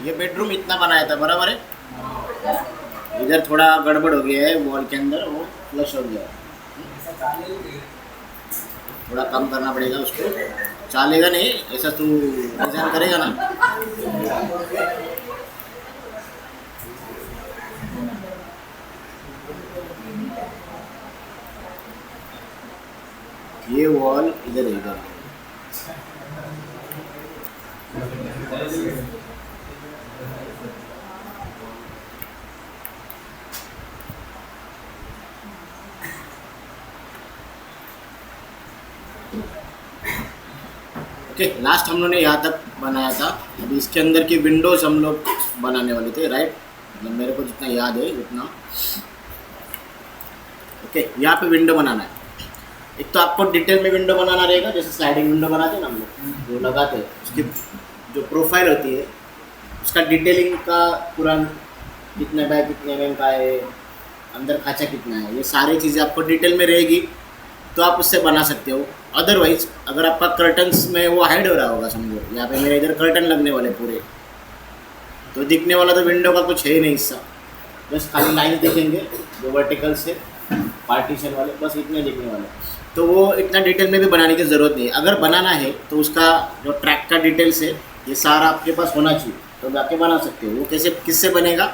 ये बेडरूम इतना बनाया था, बराबर है। इधर थोड़ा गड़बड़ हो गया है वॉल के अंदर, वो फ्लश हो गया है। थोड़ा कम करना पड़ेगा उसको। चलेगा नहीं ऐसा, तू डिजाइन करेगा ना। ये वॉल इधर है, इधर। ओके, लास्ट हम लोगों ने यहाँ तक बनाया था। अभी इसके अंदर की विंडोज हम लोग बनाने वाले थे, राइट। मतलब मेरे को जितना याद है उतना। ओके, यहाँ पे विंडो बनाना है। एक तो आपको डिटेल में विंडो बनाना रहेगा, जैसे स्लाइडिंग विंडो बनाते हैं ना हम लोग, जो लगाते हैं उसकी जो प्रोफाइल होती है, उसका डिटेलिंग का पूरा कितने बाय कितने mm का है, अंदर खाचा कितना है, ये सारी चीज़ें आपको डिटेल में रहेगी, तो आप उससे बना सकते हो। अदरवाइज अगर आपका कर्टन्स में वो हाइड हो रहा होगा, समझो यहाँ पे मेरे इधर कर्टन लगने वाले पूरे, तो दिखने वाला तो विंडो का कुछ है ही नहीं हिस्सा, बस खाली लाइन दिखेंगे जो वर्टिकल से पार्टीशन वाले, बस इतने दिखने वाले। तो वो इतना डिटेल में भी बनाने की ज़रूरत नहीं है। अगर बनाना है तो उसका जो ट्रैक का डिटेल्स है ये सारा आपके पास होना चाहिए, तो जाके बना सकते हो। वो कैसे, किससे बनेगा,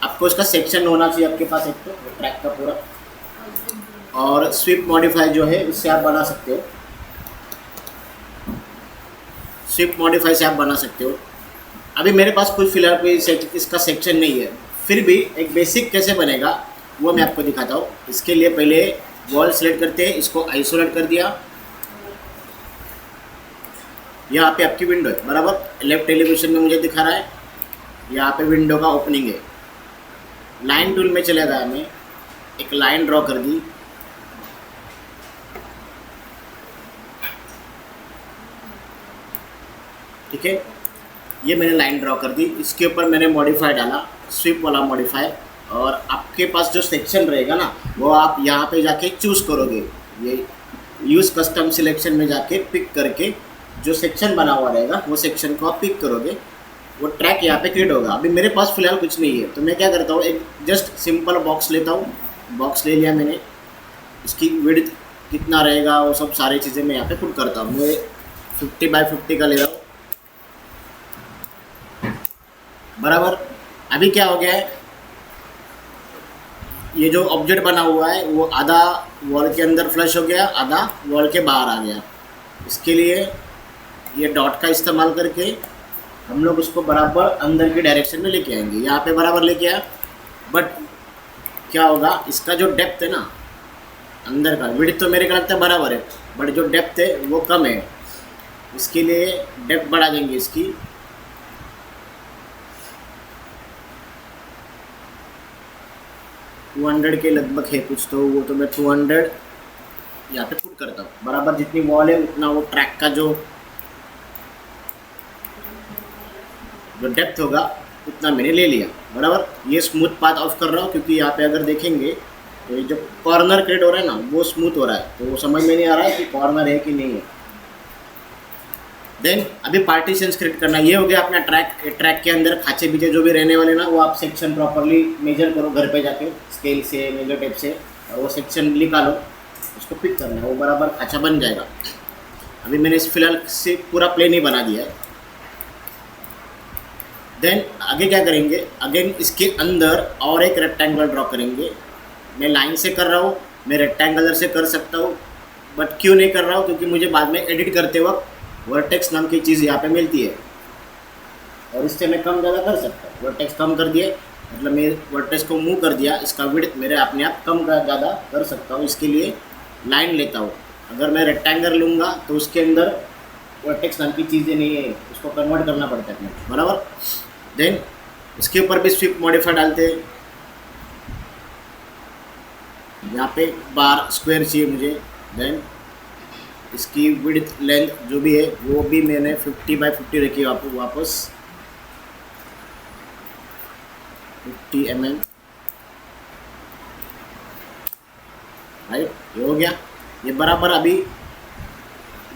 आपको उसका सेक्शन होना चाहिए आपके पास एक, तो ट्रैक का पूरा, और स्विप मॉडिफाई जो है उससे आप बना सकते हो। स्विप मॉडिफाई से आप बना सकते हो। अभी मेरे पास कुछ फिलहाल कोई इसका सेक्शन नहीं है, फिर भी एक बेसिक कैसे बनेगा वो मैं आपको दिखाता हूँ। इसके लिए पहले वॉल सेलेक्ट करते हैं, इसको आइसोलेट कर दिया। यहाँ पे आपकी विंडो है, बराबर। लेफ्ट एलिवेशन में मुझे दिखा रहा है, यहाँ पे विंडो का ओपनिंग है। लाइन टूल में चले गया, मैं एक लाइन ड्रॉ कर दी। ठीक है, ये मैंने लाइन ड्रॉ कर दी। इसके ऊपर मैंने मॉडिफाई डाला, स्विप वाला मॉडिफाई। और आपके पास जो सेक्शन रहेगा ना, वो आप यहाँ पे जाके चूज़ करोगे। ये यूज़ कस्टम सिलेक्शन में जाके पिक करके जो सेक्शन बना हुआ रहेगा वो सेक्शन को आप पिक करोगे, वो ट्रैक यहाँ पे क्रिएट होगा। अभी मेरे पास फिलहाल कुछ नहीं है, तो मैं क्या करता हूँ, एक जस्ट सिंपल बॉक्स लेता हूँ। बॉक्स ले लिया मैंने, इसकी विड्थ कितना रहेगा वो सब सारी चीज़ें मैं यहाँ पे पुट करता हूँ। मैं 50 बाय 50 का ले रहा हूँ, बराबर। अभी क्या हो गया है, ये जो ऑब्जेक्ट बना हुआ है वो आधा वॉल के अंदर फ्लश हो गया, आधा वॉल के बाहर आ गया। इसके लिए ये डॉट का इस्तेमाल करके हम लोग उसको बराबर अंदर की डायरेक्शन में लेके आएंगे। यहाँ पे बराबर लेके आया, बट क्या होगा, इसका जो डेप्थ है ना अंदर का, विड्थ तो मेरे को लगता है बराबर है, बट जो डेप्थ है वो कम है। इसके लिए डेप्थ बढ़ा देंगे इसकी, टू 200 के लगभग है कुछ, तो वो तो मैं 200 यहाँ पे पुट करता हूँ। बराबर जितनी वॉल है उतना वो ट्रैक का जो डेप्थ होगा उतना मैंने ले लिया, बराबर। ये स्मूथ पाथ ऑफ कर रहा हूँ, क्योंकि यहाँ पे अगर देखेंगे तो ये जो कॉर्नर क्रिएट हो रहा है ना वो स्मूथ हो रहा है, तो वो समझ में नहीं आ रहा है कि कॉर्नर है कि नहीं है। देन अभी पार्टीशन क्रिएट करना, ये हो गया अपना ट्रैक। ट्रैक के अंदर खाचे पीछे जो भी रहने वाले ना, वो आप सेक्शन प्रॉपरली मेजर करो घर पे जाके स्केल से, मेजर टेप से, और वो सेक्शन निकालो, उसको पिक करना है, वो बराबर खाचा बन जाएगा। अभी मैंने इस फिलहाल से पूरा प्लेन ही बना दिया है। देन आगे क्या करेंगे, अगेन इसके अंदर और एक रेक्टेंगल ड्रॉ करेंगे। मैं लाइन से कर रहा हूँ, मैं रेक्टेंगलर से कर सकता हूँ, बट क्यों नहीं कर रहा हूँ, क्योंकि मुझे बाद में एडिट करते वक्त वर्टेक्स नाम की चीज़ यहाँ पे मिलती है, और इससे मैं कम ज़्यादा कर सकता हूँ। वर्टेक्स कम कर दिए, मतलब मैं वर्टेक्स को मूव कर दिया, इसका विड्थ मेरे अपने आप कम ज़्यादा कर सकता हूँ। इसके लिए लाइन लेता हूँ। अगर मैं रेक्टेंगल लूँगा तो उसके अंदर वर्टेक्स नाम की चीज़ें नहीं है, उसको कन्वर्ट करना पड़ता है, बराबर। देन इसके ऊपर भी स्विप मॉडिफाई डालते हैं। यहाँ पे बार स्क्वायर चाहिए मुझे। देन इसकी विड्थ लेंथ जो भी है वो भी मैंने 50 बाय 50 रखी वापस 50 mm, राइट। ये हो गया, ये बराबर। अभी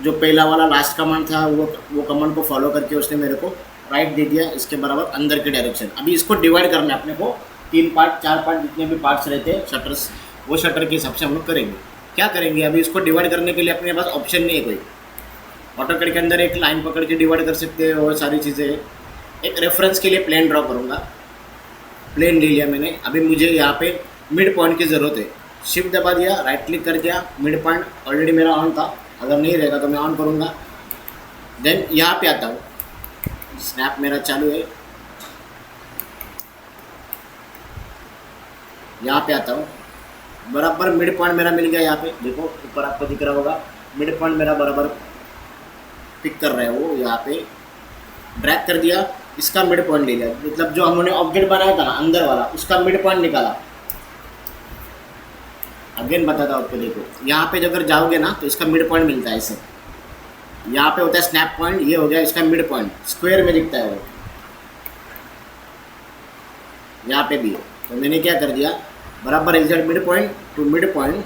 जो पहला वाला लास्ट कमांड था वो कमांड को फॉलो करके उसने मेरे को राइट दे दिया इसके बराबर अंदर के डायरेक्शन। अभी इसको डिवाइड करना है अपने को, 3 पार्ट 4 पार्ट जितने भी पार्ट्स रहते हैं शटर्स, वो शटर के हिसाब से हम लोग करेंगे। क्या करेंगे अभी इसको डिवाइड करने के लिए अपने पास ऑप्शन नहीं है कोई। ऑटोकैड के अंदर एक लाइन पकड़ के डिवाइड कर सकते हैं और सारी चीज़ें। एक रेफरेंस के लिए प्लेन ड्रॉ करूँगा, प्लेन ले लिया मैंने। अभी मुझे यहाँ पे मिड पॉइंट की ज़रूरत है। शिफ्ट दबा दिया, राइट क्लिक कर दिया, मिड पॉइंट ऑलरेडी मेरा ऑन था, अगर नहीं रहेगा तो मैं ऑन करूँगा। देन यहाँ पे आता हूँ, स्नैप मेरा चालू है, यहाँ पे आता हूँ, बराबर मिड पॉइंट मेरा मिल गया। यहाँ पे देखो ऊपर आपको दिख रहा होगा, मिड पॉइंट मेरा बराबर पिक कर रहा है वो। यहाँ पे ड्रैग कर दिया, इसका मिड पॉइंट ले लिया, मतलब जो हमने ऑब्जेक्ट बनाया था ना अंदर वाला, उसका मिड पॉइंट निकाला। अगेन बताता हूँ आपको, देखो यहाँ पे अगर जाओगे ना तो इसका मिड पॉइंट मिलता है ऐसे। यहाँ पे होता है स्नैप पॉइंट, ये हो गया इसका मिड पॉइंट, स्क्वायर में दिखता है वो। यहाँ पे भी है, तो मैंने क्या कर दिया, बराबर exact mid point two mid point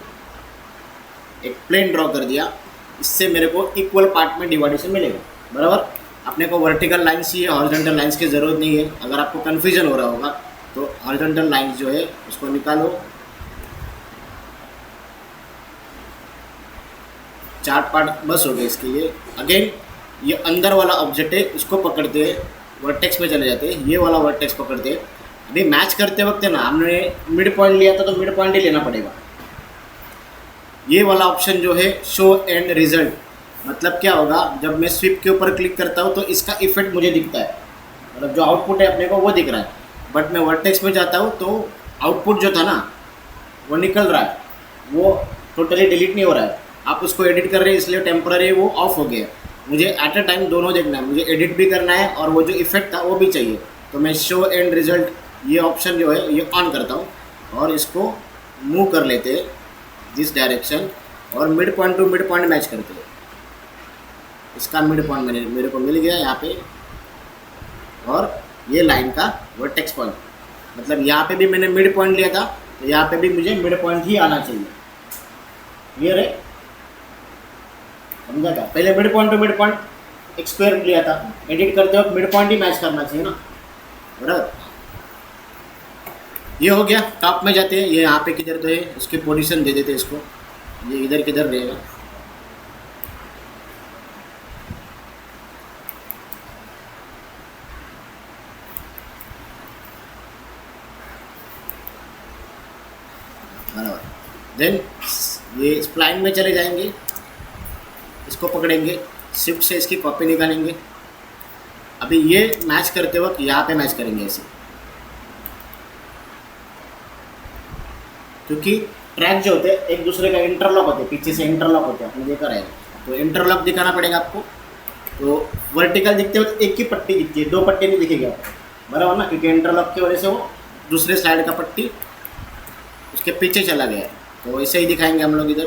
एक प्लेन ड्रॉ कर दिया। इससे मेरे को इक्वल पार्ट में डिवाइडेशन मिलेगा। बराबर, अपने को वर्टिकल लाइन्स ही है, हॉरिजॉन्टल लाइन्स की ज़रूरत नहीं है। अगर आपको कन्फ्यूजन हो रहा होगा तो हॉरिजॉन्टल लाइन्स जो है उसको निकालो। 4 पार्ट बस हो गए इसके लिए। अगेन ये अंदर वाला ऑब्जेक्ट है, इसको पकड़ते हैं, वर्टेक्स में चले जाते हैं, ये वाला वर्टेक्स पकड़ते हैं। अभी मैच करते वक्त ना हमने मिड पॉइंट लिया था तो मिड पॉइंट ही लेना पड़ेगा। ये वाला ऑप्शन जो है शो एंड रिजल्ट, मतलब क्या होगा, जब मैं स्विप के ऊपर क्लिक करता हूँ तो इसका इफेक्ट मुझे दिखता है, मतलब जो आउटपुट है अपने को वो दिख रहा है। बट मैं वर्टेक्स में जाता हूँ तो आउटपुट जो था ना वो निकल रहा है, वो टोटली डिलीट नहीं हो रहा है। आप उसको एडिट कर रहे हैं इसलिए टेम्पररी वो ऑफ हो गया। मुझे एट अ टाइम दोनों देखना है, मुझे एडिट भी करना है और वो जो इफेक्ट था वो भी चाहिए। तो मैं शो एंड रिजल्ट ये ऑप्शन जो है ये ऑन करता हूँ और इसको मूव कर लेते हैं जिस डायरेक्शन, और mid point two mid point match करते हैं। इसका मिड पॉइंट मेरे को मिल गया यहाँ पे, और ये लाइन का वर्टेक्स पॉइंट, मतलब यहाँ पे भी मैंने मिड पॉइंट लिया था तो यहाँ पे भी मुझे मिड पॉइंट ही आना चाहिए। क्लियर है, समझा क्या? पहले mid point two mid point एक स्क्वायर लिया था, एडिट करते वक्त मिड पॉइंट ही मैच करना चाहिए ना। बराबर, ये हो गया। टॉप में जाते हैं, ये यहाँ पे किधर तो है, उसकी पोजीशन दे देते हैं इसको, ये इधर किधर रहेगा। बराबर, देन ये स्प्लाइन में चले जाएंगे, इसको पकड़ेंगे, शिफ्ट से इसकी कॉपी निकालेंगे। अभी ये मैच करते वक्त यहाँ पे मैच करेंगे ऐसे, क्योंकि ट्रैक जो होते हैं एक दूसरे का इंटरलॉक होते हैं, पीछे से इंटरलॉक होते हैं, आपने देखा रहेगा। तो इंटरलॉक दिखाना पड़ेगा आपको। तो वर्टिकल दिखते वक्त एक ही पट्टी दिखती है, 2 पट्टी नहीं दिखेगी आपको, बराबर ना, क्योंकि इंटरलॉक की वजह से वो दूसरे साइड का पट्टी उसके पीछे चला गया है। तो ऐसे ही दिखाएंगे हम लोग इधर।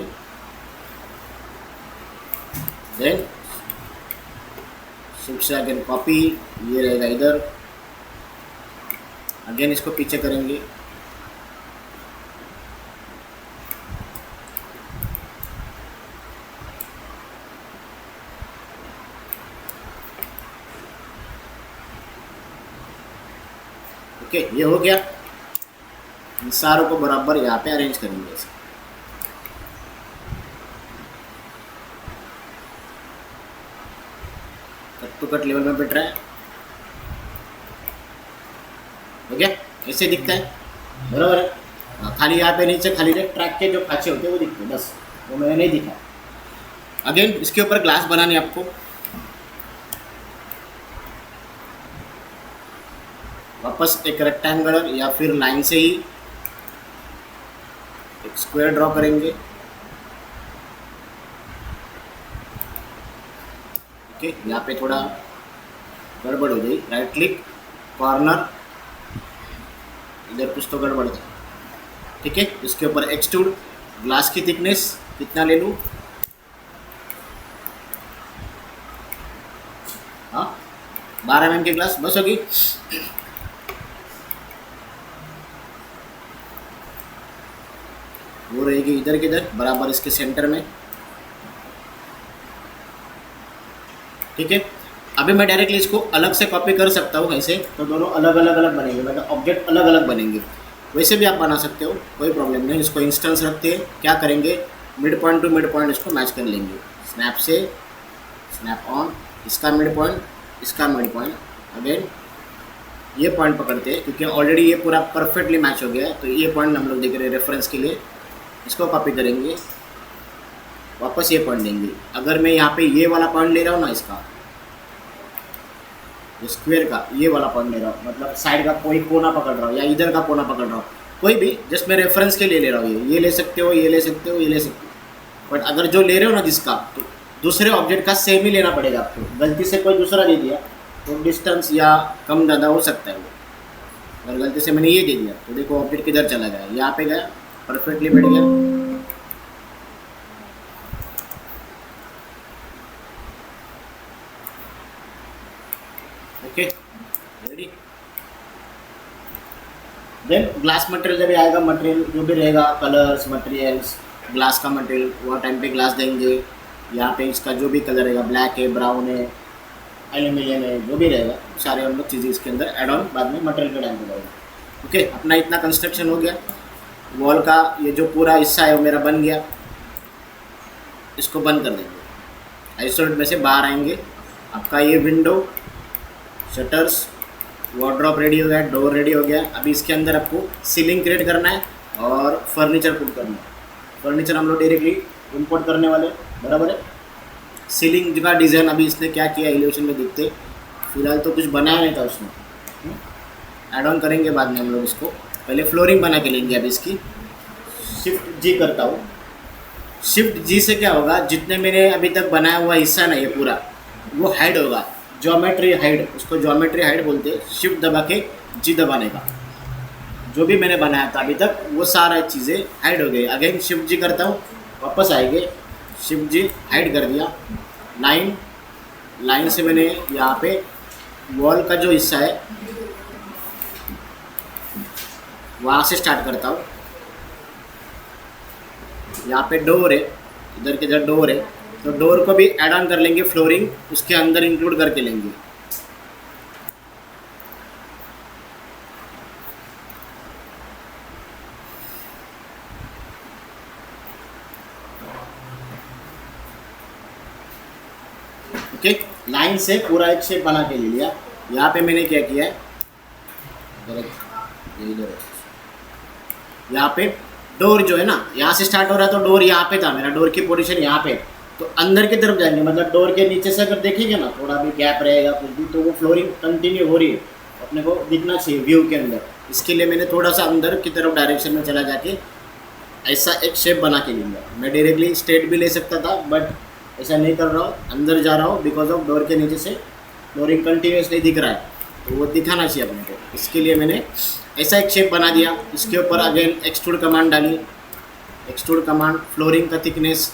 देन शिफ्ट से अगेन कॉपी, ये रहेगा इधर, अगेन इसको पीछे करेंगे। ओके, ये हो गया। इन सारों को बराबर यहाँ पे अरेंज करेंगे ऐसे। कट टू कट लेवल में बैठ रहा है, हो गया, ऐसे दिखता है। बराबर है, हाँ, खाली यहाँ पे नीचे खाली ट्रैक के जो खांचे होते हैं वो दिखते हैं, बस वो मैंने नहीं दिखा। अगेन इसके ऊपर ग्लास बनाने आपको, वापस एक रेक्टेंगल या फिर लाइन से ही एक स्क्वायर ड्रॉ करेंगे। ओके, यहाँ पे थोड़ा गड़बड़ हो गई, राइट क्लिक कॉर्नर, इधर कुछ तो गड़बड़ था। ठीक है, इसके ऊपर एक्सट्रूड, ग्लास की थिकनेस कितना ले लूँ, हाँ 12 mm की ग्लास बस होगी। वो रहेगी इधर किधर, बराबर इसके सेंटर में। ठीक है, अभी मैं डायरेक्टली इसको अलग से कॉपी कर सकता हूँ ऐसे, तो दोनों अलग अलग बनेंगे, मतलब ऑब्जेक्ट अलग अलग बनेंगे। वैसे भी आप बना सकते हो, कोई प्रॉब्लम नहीं। इसको इंस्टेंस रखते हैं, क्या करेंगे, mid point two mid point इसको मैच कर लेंगे। स्नैप से स्नैप ऑन, इसका मिड पॉइंट, इसका मिड पॉइंट, अगेन ये पॉइंट पकड़ते हैं क्योंकि ऑलरेडी ये पूरा परफेक्टली मैच हो गया है। तो ये पॉइंट हम लोग देख रहे हैं रेफरेंस के लिए, इसको कॉपी करेंगे, वापस ये पॉइंट देंगे। अगर मैं यहाँ पे ये वाला पॉइंट ले रहा हूँ ना, इसका स्क्वायर का ये वाला पॉइंट ले रहा हूँ, मतलब साइड का कोई कोना पकड़ रहा हूँ या इधर का कोना पकड़ रहा हूँ, कोई भी, जस्ट मैं रेफरेंस के लिए ले रहा हूँ। ये ले सकते हो, ये ले सकते हो, ये ले सकते हो। बट अगर जो ले रहे हो ना जिसका, तो दूसरे ऑब्जेक्ट का सेम ही लेना पड़ेगा आपको। गलती से कोई दूसरा दे दिया तो डिस्टेंस या कम ज़्यादा हो सकता है वो। अगर गलती से मैंने ये दे दिया तो देखो ऑब्जेक्ट किधर चला गया, यहाँ पे गया, परफेक्टली बैठ गया। Okay, ready. Then glass material जब आएगा, मटेरियल जो भी रहेगा, कलर्स, मटेरियल्स, ग्लास का मटेरियल, वो टाइम पे ग्लास देंगे। यहाँ पे इसका जो भी कलर रहेगा, ब्लैक है, ब्राउन है, एल्यूमिनियम है, जो भी रहेगा, सारे हम लोग चीज़ें इसके अंदर एड ऑन बाद में मटेरियल के टाइम पे रहेगा। ओके, अपना इतना कंस्ट्रक्शन हो गया। वॉल का ये जो पूरा हिस्सा है वो मेरा बन गया। इसको बंद कर देंगे, आइसोलेट में से बाहर आएंगे। आपका ये विंडो, शटर्स, वार्डरोब रेडी हो गया, डोर रेडी हो गया। अभी इसके अंदर आपको सीलिंग क्रिएट करना है और फर्नीचर पुट करना है। फर्नीचर हम लोग डायरेक्टली इंपोर्ट करने वाले, बराबर है। सीलिंग का डिज़ाइन अभी इसने क्या किया एलिवेशन में दिखते, फिलहाल तो कुछ बनाया नहीं था उसने, ऐड ऑन करेंगे बाद में हम लोग इसको। पहले फ्लोरिंग बना के लेंगे। अभी इसकी शिफ्ट जी करता हूँ। शिफ्ट जी से क्या होगा, जितने मैंने अभी तक बनाया हुआ हिस्सा ना ये पूरा, वो हाइड होगा, ज्योमेट्री हाइड, उसको ज्योमेट्री हाइड बोलते हैं। शिफ्ट दबा के जी दबाने का, जो भी मैंने बनाया था अभी तक वो सारा चीज़ें हाइड हो गई। अगेन शिफ्ट जी करता हूँ, वापस आएंगे, शिफ्ट जी हाइड कर दिया। लाइन से मैंने यहाँ पे वॉल का जो हिस्सा है वहाँ से स्टार्ट करता हूँ। यहाँ पे डोर है, इधर के इधर डोर है, तो डोर को भी ऐड ऑन कर लेंगे, फ्लोरिंग उसके अंदर इंक्लूड करके लेंगे। ओके, लाइन से पूरा एक शेप बना के ले लिया। यहाँ पे मैंने क्या किया है, यहाँ पे डोर जो है ना, यहाँ से स्टार्ट हो रहा है, तो डोर यहाँ पे था मेरा, डोर की पोजीशन यहाँ पे, तो अंदर की तरफ जाएंगे, मतलब डोर के नीचे से अगर देखेंगे ना, थोड़ा भी गैप रहेगा कुछ भी, तो वो फ्लोरिंग कंटिन्यू हो रही है, अपने को दिखना चाहिए व्यू के अंदर। इसके लिए मैंने थोड़ा सा अंदर की तरफ डायरेक्शन में चला जाके ऐसा एक शेप बना के लूँगा। मैं डायरेक्टली स्ट्रेट भी ले सकता था, बट ऐसा नहीं कर रहा हूँ, अंदर जा रहा हूँ, बिकॉज ऑफ डोर के नीचे से फ्लोरिंग कंटिन्यूसली दिख रहा है, तो वो दिखाना चाहिए अपने को। इसके लिए मैंने ऐसा एक शेप बना दिया। इसके ऊपर अगेन एक्सट्रूड कमांड डाली। एक्सट्रूड कमांड, फ्लोरिंग का थिकनेस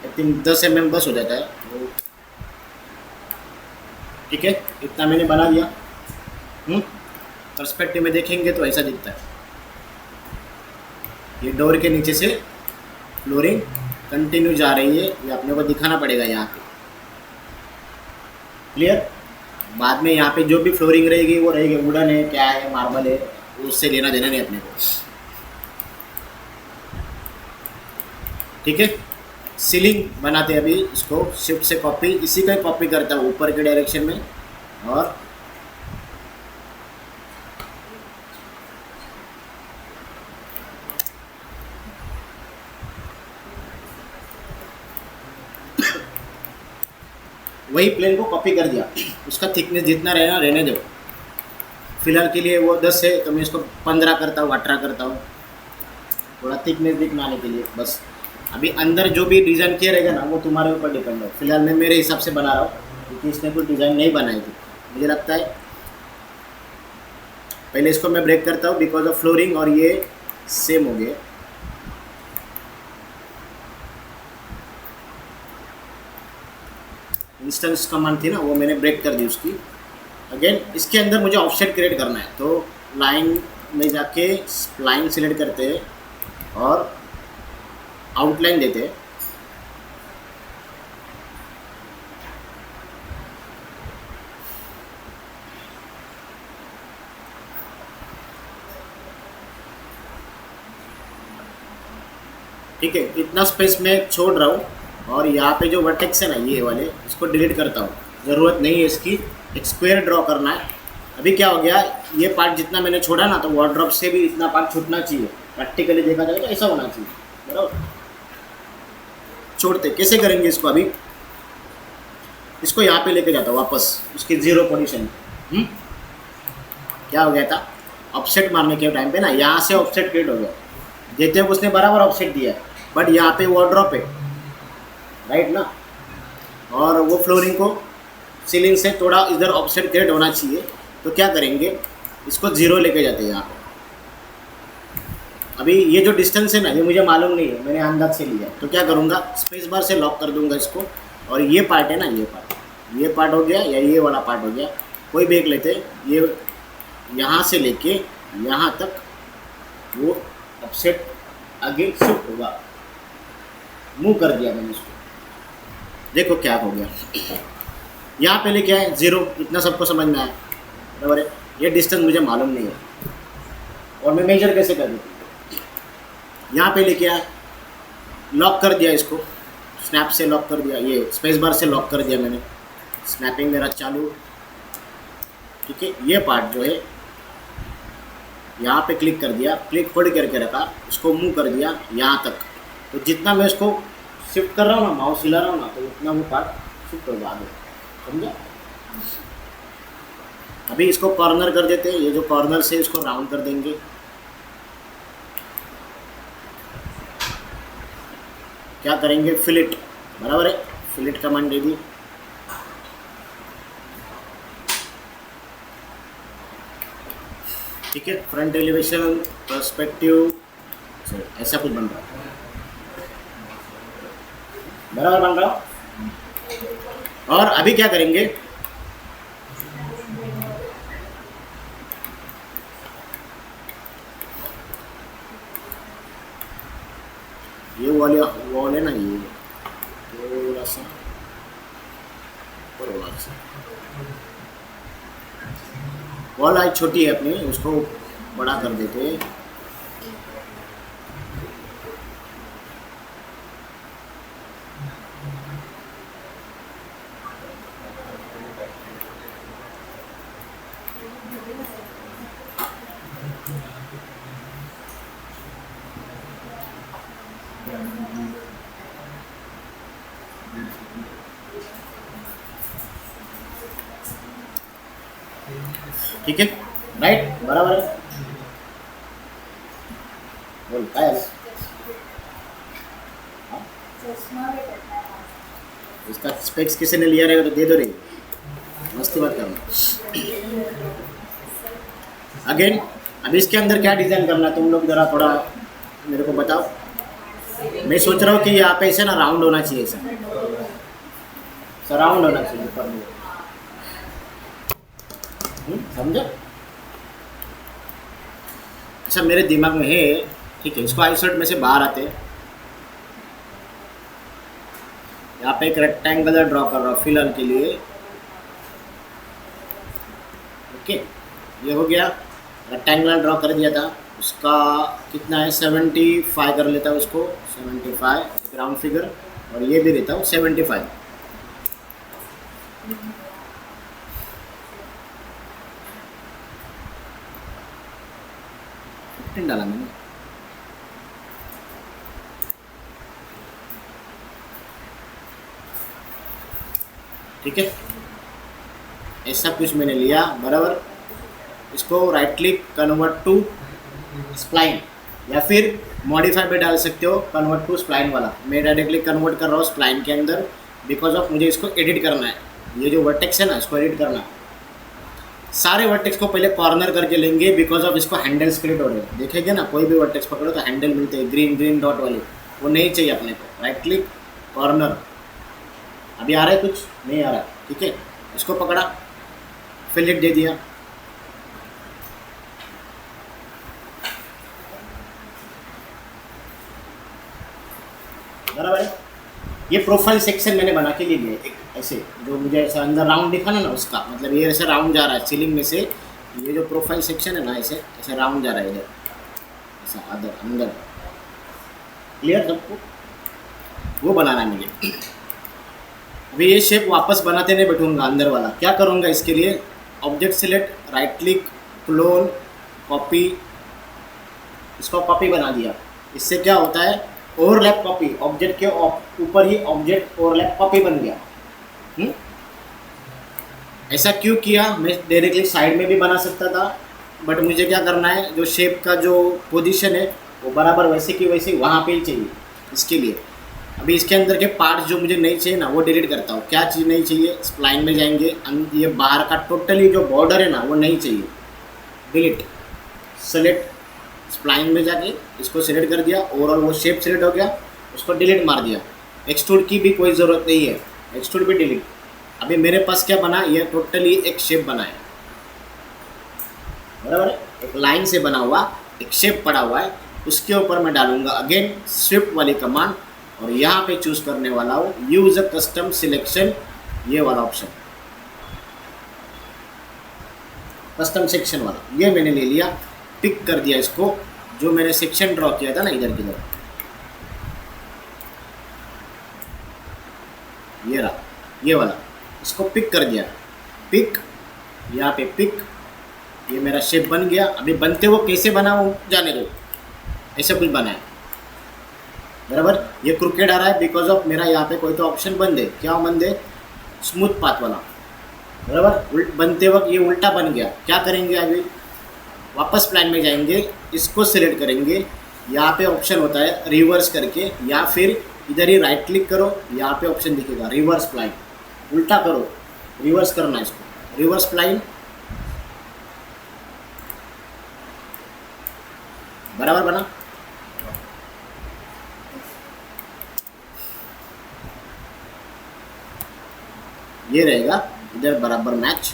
आई थिंक 10 mm बस हो जाता है, ठीक है, इतना मैंने बना दिया। पर्सपेक्टिव में देखेंगे तो ऐसा दिखता है। ये डोर के नीचे से फ्लोरिंग कंटिन्यू जा रही है, ये अपने को दिखाना पड़ेगा यहाँ पे, क्लियर। बाद में यहाँ पे जो भी फ्लोरिंग रहेगी वो रहेगी, वुडन है, क्या है, मार्बल है, उससे लेना देना नहीं अपने को, ठीक है। सीलिंग बनाते हैं अभी, इसको शिफ्ट से कॉपी, इसी का कॉपी करता हूँ ऊपर के डायरेक्शन में, और वही प्लेन को कॉपी कर दिया। उसका थिकनेस जितना रहना रहने दो, फिलहाल के लिए वो 10 है, तो मैं इसको 15 करता हूँ, 18 करता हूँ, थोड़ा थिकनेस दिखने के लिए बस। अभी अंदर जो भी डिज़ाइन किया रहेगा ना, वो तुम्हारे ऊपर डिपेंड है। फिलहाल मैं मेरे हिसाब से बना रहा हूँ, क्योंकि इसने कोई डिज़ाइन नहीं बनाई थी, मुझे लगता है। पहले इसको मैं ब्रेक करता हूँ बिकॉज ऑफ फ्लोरिंग, और ये सेम हो गए। इंस्टेंस कमांड थी ना, वो मैंने ब्रेक कर दी उसकी। अगेन इसके अंदर मुझे ऑफसेट क्रिएट करना है, तो लाइन में जाके लाइन सिलेक्ट करते हैं और आउटलाइन देते हैं। ठीक है, इतना स्पेस मैं छोड़ रहा हूँ, और यहाँ पे जो वर्टेक्स है ना ये वाले, इसको डिलीट करता हूँ, ज़रूरत नहीं है इसकी। एक स्क्वायर ड्रॉ करना है। अभी क्या हो गया, ये पार्ट जितना मैंने छोड़ा ना, तो वार्डरोब से भी इतना पार्ट छूटना चाहिए। प्रैक्टिकली देखा जाए तो ऐसा होना चाहिए, बराबर। छोड़ते कैसे करेंगे इसको, अभी इसको यहाँ पे लेके जाता हूँ वापस उसकी जीरो पोजीशन। क्या हो गया था, ऑफसेट मारने के टाइम पे ना यहाँ से ऑफसेट क्रिएट हो गया, देते हुए उसने बराबर ऑफसेट दिया है, बट यहाँ पे वार्डरोब है, राइट ना, और वो फ्लोरिंग को सीलिंग से थोड़ा इधर ऑफसेट क्रिएट होना चाहिए। तो क्या करेंगे, इसको जीरो लेके जाते हैं यहाँ पे। अभी ये जो डिस्टेंस है ना, ये मुझे मालूम नहीं है, मैंने अंदाज से लिया। तो क्या करूँगा, स्पेस बार से लॉक कर दूंगा इसको, और ये पार्ट है ना, ये पार्ट हो गया, या ये वाला पार्ट हो गया, कोई भी एक लेते, ये यहाँ से लेके यहाँ तक वो ऑफसेट आगे शिफ्ट होगा। मूव कर दिया मैंने इसको, देखो क्या हो गया। यहाँ पहले क्या है, जीरो, इतना सबको समझ में आया, बराबर है। ये डिस्टेंस मुझे मालूम नहीं है, और मैं मेजर कैसे कर दूँ। यहाँ पे लेके आया, लॉक कर दिया इसको, स्नैप से लॉक कर दिया, ये स्पेस बार से लॉक कर दिया मैंने, स्नैपिंग मेरा चालू। ठीक है, ये पार्ट जो है यहाँ पे क्लिक कर दिया, क्लिक होल्ड करके रखा, उसको मूव कर दिया यहाँ तक। तो जितना मैं इसको शिफ्ट कर रहा हूँ ना, माउस हिला रहा हूँ ना, तो उतना वो पार्ट शिफ्ट होगा आगे, समझा। अभी इसको कॉर्नर कर देते हैं, ये जो कॉर्नर से इसको राउंड कर देंगे। क्या करेंगे, फिलेट, बराबर है, फिलेट कमांड दे दी। ठीक है, फ्रंट एलिवेशन, पर्सपेक्टिव, ऐसा कुछ बन रहा है, बराबर बन रहा। और अभी क्या करेंगे, ये वाले वॉल है ना, ये थोड़ा सा वॉल आज छोटी है अपनी, उसको बड़ा कर देते हैं। ठीक है, राइट, बराबर है। बोल काय आलं? इसका स्पेक्स किसी ने लिया रहेगा तो दे दो रे, मस्ती बात करना। अगेन अभी इसके अंदर क्या डिज़ाइन करना है, तुम लोग ज़रा थोड़ा मेरे को बताओ। मैं सोच रहा हूँ कि यहाँ पे ऐसे ना राउंड होना चाहिए, सर राउंड होना चाहिए ऊपर में, समझा। अच्छा मेरे दिमाग में है, ठीक है, इसको आइसोलेट में से बाहर आते हैं। यहाँ पे एक रेक्टेंगुलर ड्रॉ कर रहा हूँ फिलहाल के लिए। ओके, ये हो गया, रेक्टेंगुलर ड्रॉ कर दिया था। उसका कितना है, 75 कर लेता हूँ उसको, 75 राउंड फिगर, और ये भी देता हूँ 75। डाला मैंने, ठीक है, ऐसा कुछ मैंने लिया, बराबर। इसको right click, convert to spline, या फिर मॉडिफाई पे डाल सकते हो, कन्वर्ट टू स्प्लाइन वाला। मैं डायरेक्टली कन्वर्ट कर रहा हूँ स्प्लाइन के अंदर, बिकॉज ऑफ मुझे इसको एडिट करना है। ये जो वर्टेक्स है ना, इसको एडिट करना है। सारे वर्टेक्स को पहले कॉर्नर करके लेंगे, बिकॉज ऑफ इसको हैंडल्स क्रिएट हो रहे हैं। देखेंगे ना, कोई भी वर्टेक्स पकड़ो तो हैंडल मिलते हैं, ग्रीन डॉट वाले, वो नहीं चाहिए अपने को। Right click, corner. अभी आ रहा है, कुछ नहीं आ रहा, ठीक है, इसको पकड़ा, फिलेट दे दिया, बराबर है। ये प्रोफाइल सेक्शन मैंने बना के ले लिया एक ऐसे, जो मुझे ऐसा अंदर राउंड दिखा ना उसका मतलब ये ऐसे राउंड जा रहा है सीलिंग में से। ये जो प्रोफाइल सेक्शन है ना, ऐसे ऐसे राउंड जा रहा है इधर, ऐसा अंदर अंदर, क्लियर सबको? वो बनाना है मुझे। अभी ये शेप वापस बनाते नहीं बैठूंगा अंदर वाला, क्या करूँगा इसके लिए, object select, right click, clone, copy, इसको कॉपी बना दिया। इससे क्या होता है, ओवरलैप कॉपी, ऑब्जेक्ट के ऊपर ही ऑब्जेक्ट ओवरलैप कॉपी बन गया। ऐसा क्यों किया, मैं डायरेक्टली साइड में भी बना सकता था, बट मुझे क्या करना है, जो शेप का जो पोजीशन है वो बराबर वैसे की वैसे वहाँ पे ही चाहिए। इसके लिए अभी इसके अंदर के पार्ट्स जो मुझे नहीं चाहिए ना वो डिलीट करता हूँ। क्या चीज़ नहीं चाहिए, स्प्लाइन में जाएंगे, ये बाहर का टोटली जो बॉर्डर है ना वो नहीं चाहिए, डिलीट, सेलेक्ट, स्प्लाइन में जाके इसको सिलेक्ट कर दिया, ओवरऑल वो शेप सिलेक्ट हो गया, उसको डिलीट मार दिया। एक्सट्रूड की भी कोई ज़रूरत नहीं है, एक्सट्रूड भी डिलीट। अभी मेरे पास क्या बना, ये टोटली एक शेप बना है, बराबर है, एक लाइन से बना हुआ एक शेप पड़ा हुआ है। उसके ऊपर मैं डालूंगा अगेन शिफ्ट वाली कमांड, और यहाँ पे चूज करने वाला हूँ यूज अ कस्टम सिलेक्शन, ये वाला ऑप्शन, कस्टम सेक्शन वाला, ये मैंने ले लिया, पिक कर दिया इसको, जो मैंने सेक्शन ड्रॉ किया था ना इधर की तरफ, ये रहा, ये वाला, इसको पिक कर दिया, पिक, यहाँ पे पिक, ये मेरा शेप बन गया। अभी बनते वो कैसे बना वो जाने दो, ऐसे कुछ बना है, बराबर। ये क्रिकेट आ रहा है बिकॉज ऑफ मेरा यहाँ पे कोई तो ऑप्शन बंद है, क्या बंद है, स्मूथ पाथ वाला, बराबर। बनते वक्त ये उल्टा बन गया, क्या करेंगे, अभी वापस प्लान में जाएंगे, इसको सिलेक्ट करेंगे, यहाँ पे ऑप्शन होता है रिवर्स करके, या फिर इधर ही राइट क्लिक करो, यहाँ पे ऑप्शन दिखेगा रिवर्स प्लाइन, उल्टा करो, रिवर्स करना है इसको, रिवर्स प्लाइन, बराबर बना। ये रहेगा इधर बराबर मैच,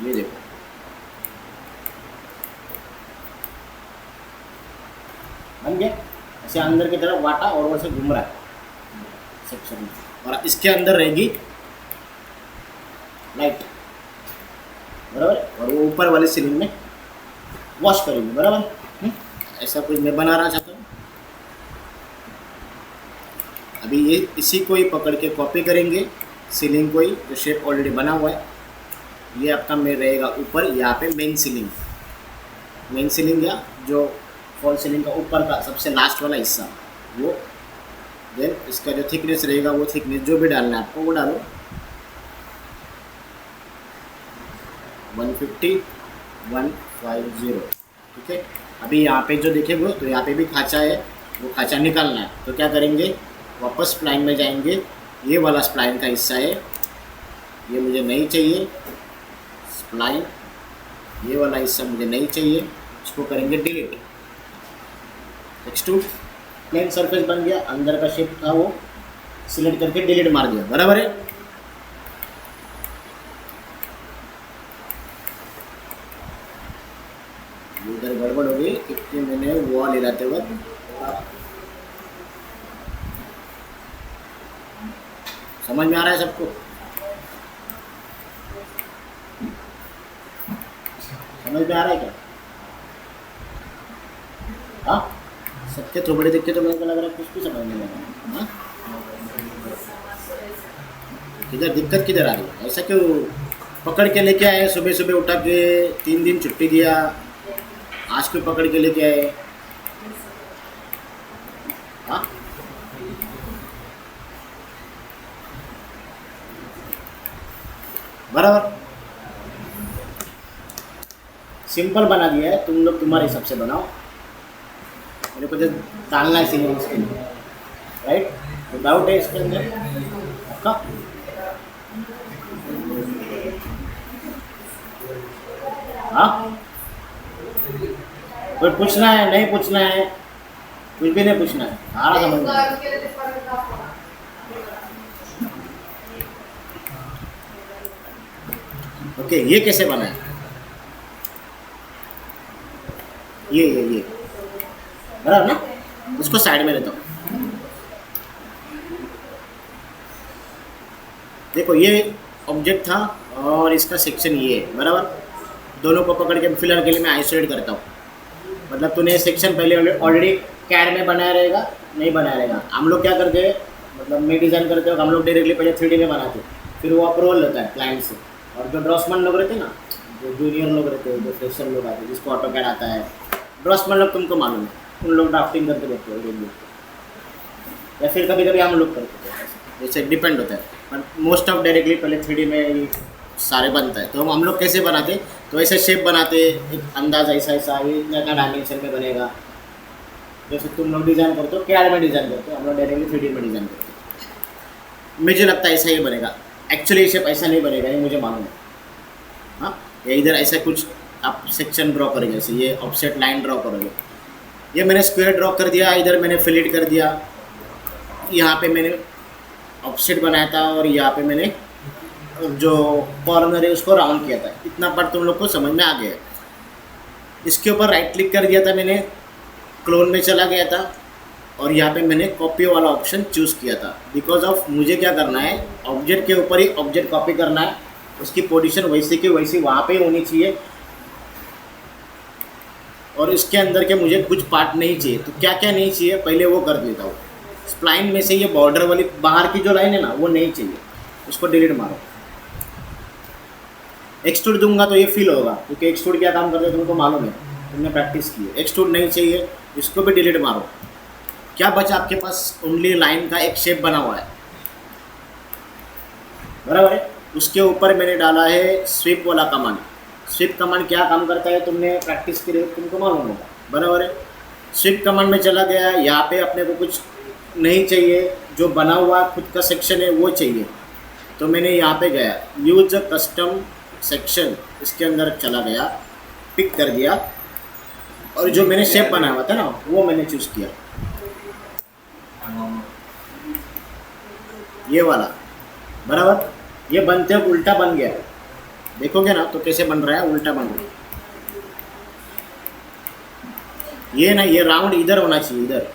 ये देखो बन गया, ऐसे अंदर की तरफ वाटा और वैसे घूम रहा है सेक्शन में, और इसके अंदर रहेगी लाइट, बराबर, और वो ऊपर वाले सीलिंग में वॉश करेंगे, बराबर। ऐसा कुछ मैं बना रहा चाहता हूँ। अभी ये इसी को ही पकड़ के कॉपी करेंगे, सीलिंग को ही, जो शेप ऑलरेडी बना हुआ है, ये आपका में रहेगा ऊपर, यहाँ पे मेन सीलिंग, मेन सीलिंग या जो फॉल सीलिंग का ऊपर का सबसे लास्ट वाला हिस्सा वो, देन इसका जो थिकनेस रहेगा वो थिकनेस जो भी डालना है आपको वो डालो, 150, 150, ठीक है। अभी यहाँ पे जो देखेंगे तो यहाँ पे भी खाँचा है, वो खाँचा निकालना है, तो क्या करेंगे, वापस स्प्लाइन में जाएंगे, ये वाला स्प्लाइन का हिस्सा है, ये मुझे नहीं चाहिए, स्प्लाइन, ये वाला हिस्सा मुझे नहीं चाहिए, इसको करेंगे डिलीट, एक्सट्रूड, प्लेन सरफेस बन गया, अंदर का शेप था वो सिलेक्ट करके डिलीट मार दिया, बराबर है। इधर गड़बड़ हो गई क्योंकि मैंने वॉल हिलाते वक्त, समझ में आ रहा है सबको, समझ में आ रहा है क्या, हाँ, सबके थोबड़े देख के तो मेरे को लग रहा है कुछ भी समझ नहीं आ रहा है, किधर दिक्कत किधर आ रही है, ऐसा क्यों पकड़ के लेके आए, सुबह सुबह उठा के 3 दिन छुट्टी दिया, आज क्यों पकड़ के लेके आए, हाँ, बराबर, सिंपल बना दिया है, तुम लोग तुम्हारे हिसाब से बनाओ, मेरे को जस्ट डालना है सीलिंग इसके लिए, राइट, तो डाउट है इसके अंदर आपका, हाँ, कोई पूछना है, नहीं पूछना है, कुछ भी नहीं पूछना है, सारा समझ में, ओके। ये कैसे बना है, ये बराबर ना, उसको साइड में लेता हूँ, देखो ये ऑब्जेक्ट था और इसका सेक्शन ये है, बराबर, दोनों को पकड़ के फिलहाल के लिए मैं आइसोलेट करता हूँ, मतलब तूने सेक्शन पहले ऑलरेडी कैड में बनाया रहेगा, नहीं बनाया रहेगा। हम लोग क्या करते हैं, मतलब मैं डिज़ाइन करते हो हम लोग डायरेक्टली पहले 3D में बनाते, फिर वो अप्रूवल लेता है क्लाइंट से। और जो ड्रॉसमैन लोग रहते हैं ना, जो जूनियर लोग रहते हैं, जो फ्रेशर लोग आते हैं, जिसको ऑटो कैड आता है, ड्रॉसमैन लोग तुमको मालूम है, उन लोग ड्राफ्टिंग करके देते हो डेली, या फिर कभी कभी हम लोग करते हैं, जैसे डिपेंड होता है। बट मोस्ट ऑफ डायरेक्टली पहले 3D में ही सारे बनता है। तो हम लोग कैसे बनाते, तो ऐसे शेप बनाते, एक अंदाज़ ऐसा ऐसा ये इतना का डायमेंशन में बनेगा। जैसे तुम लोग डिज़ाइन करते हो कैड में डिज़ाइन करते हो, हम लोग डायरेक्टली 3D में डिज़ाइन करते हो। मुझे लगता है ऐसा ही बनेगा, एक्चुअली शेप ऐसा नहीं बनेगा, ये मुझे मालूम है। हाँ, या इधर ऐसा कुछ आप सेक्शन ड्रॉ करेंगे, जैसे ये ऑफसेट लाइन ड्रॉ करोगे, ये मैंने स्क्वायर ड्रॉ कर दिया, इधर मैंने फिलेट कर दिया, यहाँ पे मैंने ऑफसेट बनाया था और यहाँ पे मैंने जो कॉर्नर है उसको राउंड किया था। इतना पर तुम लोग को समझ में आ गया। इसके ऊपर राइट क्लिक कर दिया था मैंने, क्लोन में चला गया था और यहाँ पे मैंने कॉपी वाला ऑप्शन चूज़ किया था। बिकॉज ऑफ मुझे क्या करना है, ऑब्जेक्ट के ऊपर ही ऑब्जेक्ट कॉपी करना है, उसकी पोजीशन वैसे की वैसी वहाँ पे होनी चाहिए और इसके अंदर के मुझे कुछ पार्ट नहीं चाहिए। तो क्या क्या नहीं चाहिए पहले वो कर देता हूँ। स्प्लाइन में से ये बॉर्डर वाली बाहर की जो लाइन है ना, वो नहीं चाहिए, उसको डिलीट मारो। एक्सट्रूड दूंगा तो ये फील होगा, क्योंकि एक्सट्रूड क्या काम करते हैं तुमको मालूम है, तुमने प्रैक्टिस की है। एक्सट्रूड नहीं चाहिए, इसको भी डिलीट मारो। क्या बचा आपके पास, ओनली लाइन का एक शेप बना हुआ है, बराबर है। उसके ऊपर मैंने डाला है स्वीप वाला कमांड। स्वीप कमांड क्या काम करता है, तुमने प्रैक्टिस की, तुमको मालूम होगा, बराबर है। स्वीप कमांड में चला गया, यहाँ पे अपने को कुछ नहीं चाहिए, जो बना हुआ खुद का सेक्शन है वो चाहिए। तो मैंने यहाँ पे गया, यूज कस्टम सेक्शन, इसके अंदर चला गया, पिक कर दिया और जो मैंने शेप बनाया हुआ था ना वो मैंने चूज़ किया, ये वाला, बराबर। ये बनते हुए उल्टा बन गया, देखोगे ना तो कैसे बन रहा है, उल्टा बन रहा है। ये ना, ये राउंड इधर होना चाहिए, इधर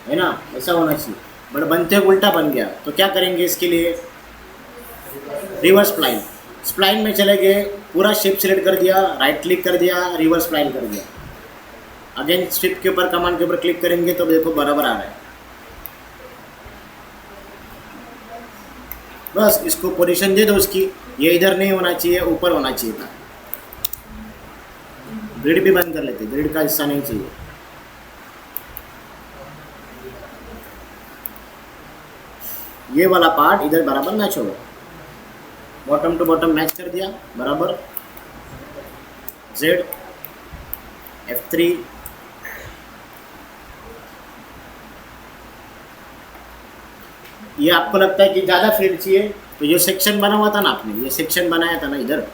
है ना, ऐसा होना चाहिए, बट बनते हुए उल्टा बन गया। तो क्या करेंगे इसके लिए, रिवर्स स्प्लाइन। स्प्लाइन में चले गए, पूरा शेप सिलेक्ट कर दिया, राइट क्लिक कर दिया, रिवर्स स्प्लाइन कर दिया। अगेन स्ट्रिप के ऊपर कमांड के ऊपर क्लिक करेंगे तो देखो बराबर आ रहा है। बस इसको पोजीशन दे दो उसकी, ये इधर नहीं होना चाहिए, ऊपर होना चाहिए था। ग्रिड भी बंद कर लेते, ग्रिड का हिस्सा नहीं चाहिए। ये वाला पार्ट इधर बराबर मैच होगा, बॉटम टू बॉटम मैच कर दिया बराबर। Z F3 ये आपको लगता है कि ज़्यादा फील्ड चाहिए, तो ये सेक्शन बना हुआ था ना आपने, ये सेक्शन बनाया था ना इधर,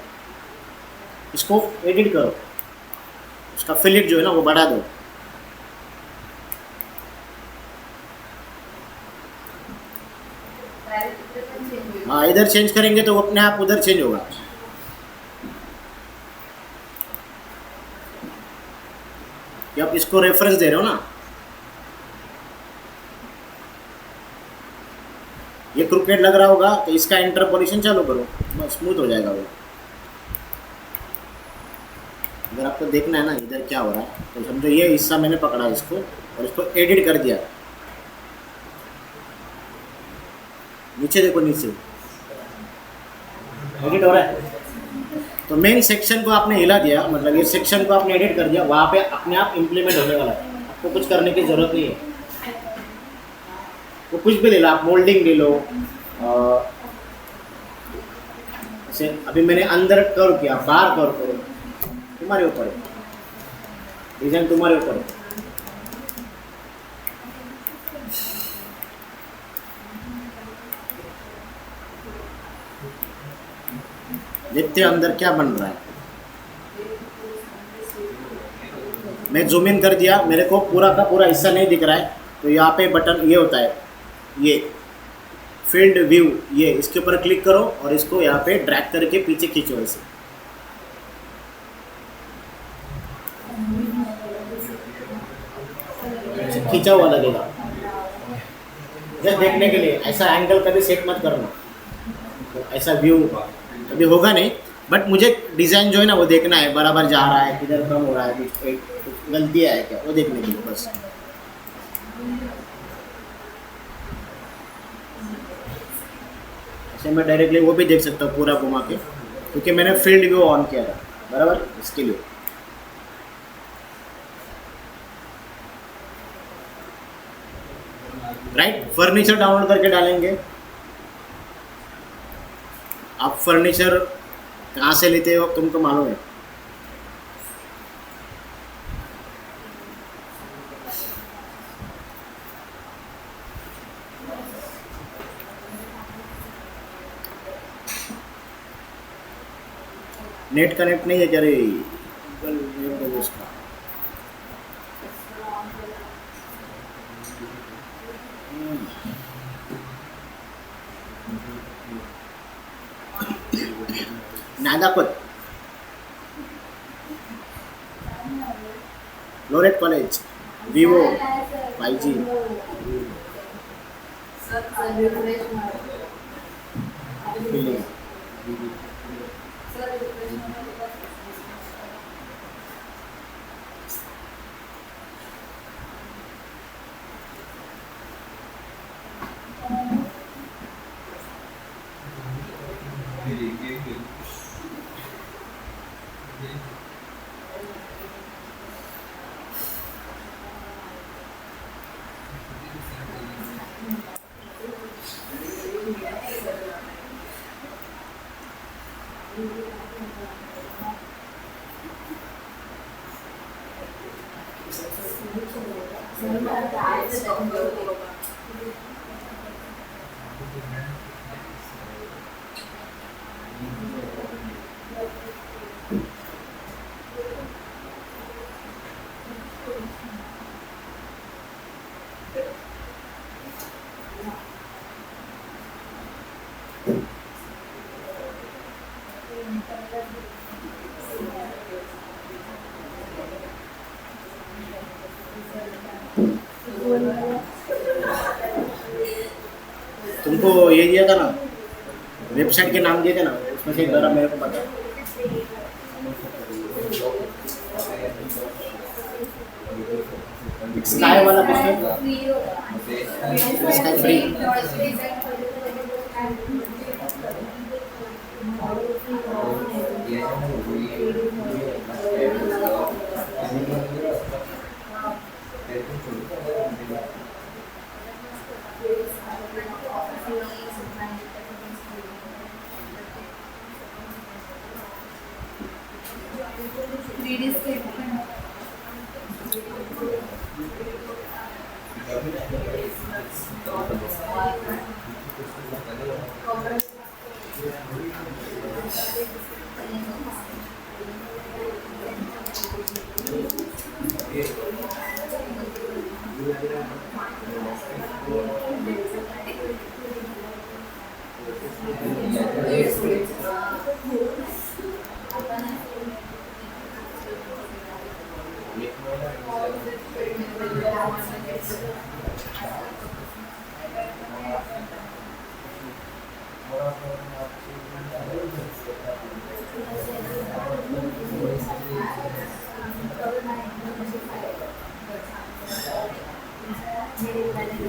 इसको एडिट करो, उसका फिलेट जो है ना वो बढ़ा दो। हाँ, इधर चेंज करेंगे तो अपने आप उधर चेंज होगा। ये आप इसको रेफरेंस दे रहे हो ना, ये क्रिकेट लग रहा होगा तो इसका इंटरपोलेशन चालू करो, बस स्मूथ हो जाएगा वो। अगर आपको देखना है ना इधर क्या हो रहा है, तो समझो ये हिस्सा मैंने पकड़ा इसको और इसको एडिट कर दिया। नीचे देखो, नीचे एडिट हो रहा है। तो मेन सेक्शन को आपने हिला दिया, मतलब ये सेक्शन को आपने एडिट कर दिया, वहाँ पे अपने आप इम्प्लीमेंट होने वाला है, आपको कुछ करने की ज़रूरत नहीं है। वो कुछ भी ले लो, आप मोल्डिंग ले लो, जैसे अभी मैंने अंदर कर्व किया, बाहर कर्व करो, तुम्हारे ऊपर है, डिजाइन तुम्हारे ऊपर है। देखते हैं अंदर क्या बन रहा है। मैं जूम इन कर दिया, मेरे को पूरा का पूरा हिस्सा नहीं दिख रहा है, तो यहाँ पे बटन ये होता है, ये फील्ड व्यू, ये इसके ऊपर क्लिक करो और इसको यहाँ पे ड्रैग करके पीछे खींचो, ऐसे खींचा हुआ लगेगा। जस्ट देखने के लिए, ऐसा एंगल कभी सेट मत करना, तो ऐसा व्यू कभी होगा नहीं, बट मुझे डिज़ाइन जो है ना वो देखना है, बराबर जा रहा है, किधर कम हो रहा है, कुछ गलतियाँ है क्या, वो देखने के लिए बस। ऐसे मैं डायरेक्टली वो भी देख सकता हूँ पूरा घुमा के, क्योंकि मैंने फील्ड व्यू ऑन किया था, बराबर, इसके लिए। राइट, फर्नीचर डाउनलोड करके डालेंगे। आप फर्नीचर कहाँ से लेते हो तुमको मालूम है? नेट कनेक्ट नहीं है क्या रे? गूगल नेट है उसका। नाही दाखवत. Laureth college Vivo 5G. तुमको ये दिया था ना, वेबसाइट के नाम दिए थे ना, उसमें से जरा मेरे को पता है। स्काई वाला किसमें? Sky free.